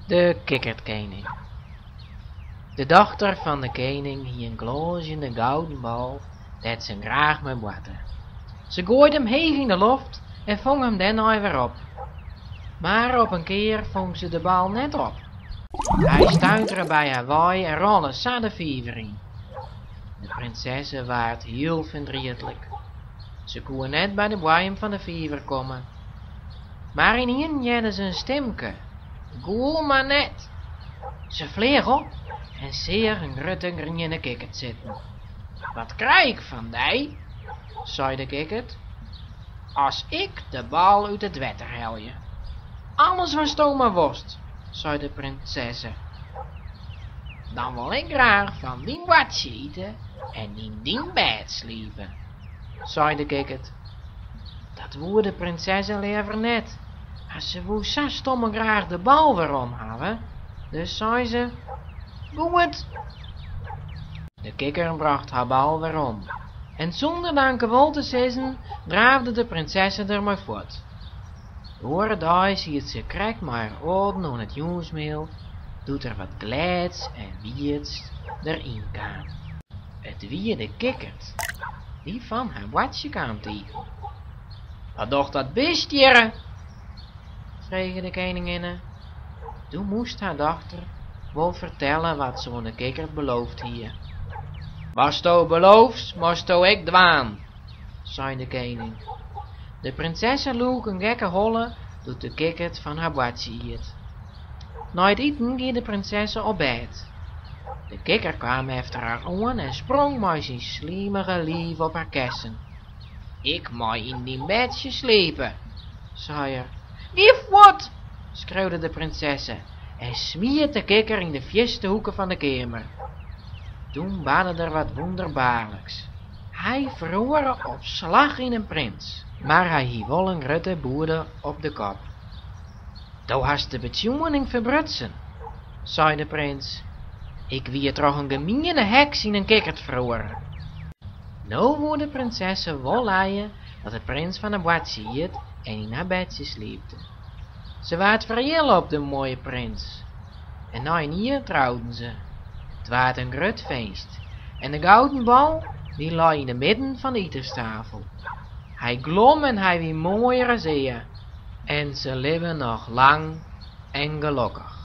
De kikkertkoning. De dochter van de koning hie een glozende gouden bal, dat ze graag mee botte. Ze gooide hem heeg in de lucht en vong hem dan weer op. Maar op een keer vong ze de bal net op. Hij stuiterde bij haar waai en rolde sa de vijver in. De prinsessen waard heel verdrietelijk. Ze kon net bij de boeien van de vijver komen. Maar in jedde ze een stemke. Goe maar net. Ze vleeg op en zeer een grote griene kikkert zitten. Wat krijg ik van die? Zei de kikkert. Als ik de bal uit het wetter helje. Alles was stoma worst, zei de prinsessen. Dan wil ik graag van die watje eten en in die bed sliepen, zei de kikkert. Dat woe de prinsessen liever net, als ze woe zo stomme graag de bal weer omhalen. Dus zei ze, goed. De kikker bracht haar bal weer om. En zonder dankjewel te zeggen, draafde de prinsessen er maar voort. Door het huis ziet ze krijgt maar oden aan het jongensmeel, doet er wat glijds en wiets erin kan. Het wie de kikkert, die van haar watje kwam te eten. Wat docht dat beestje? Vregen de koninginnen. Toen moest haar dochter wel vertellen wat zo'n kikkert beloofd hier. Was to beloofd, moest to ik dwaan, zei de koning. De prinsessen loeg een gekke holle, doet de kikkert van haar watje hiet. Na het eten ging de prinsessen op bed. De kikker kwam efter haar aan en sprong met zijn sliemige lief op haar kessen. Ik mag in die bedje slepen, zei er. Lief wat, schreeuwde de prinsessen en smiet de kikker in de vierste hoeken van de kamer. Toen baadde er wat wonderbaarlijks. Hij verhoorde op slag in een prins, maar hij hief wel een grote boerde op de kop. Toen hast de betjoening verbrutsen, zei de prins. Ik wie toch een gemiene heks in een kikkert verhoren. Nou woe de prinsessen wel leien dat de prins van de watje hiet en in haar bedje sliepte. Ze waard verheel op de mooie prins. En na een jaar trouwden ze. Het waard een groot feest. En de gouden bal, die lag in de midden van de etenstafel. Hij glom en hij wie mooier zeer. En ze leven nog lang en gelukkig.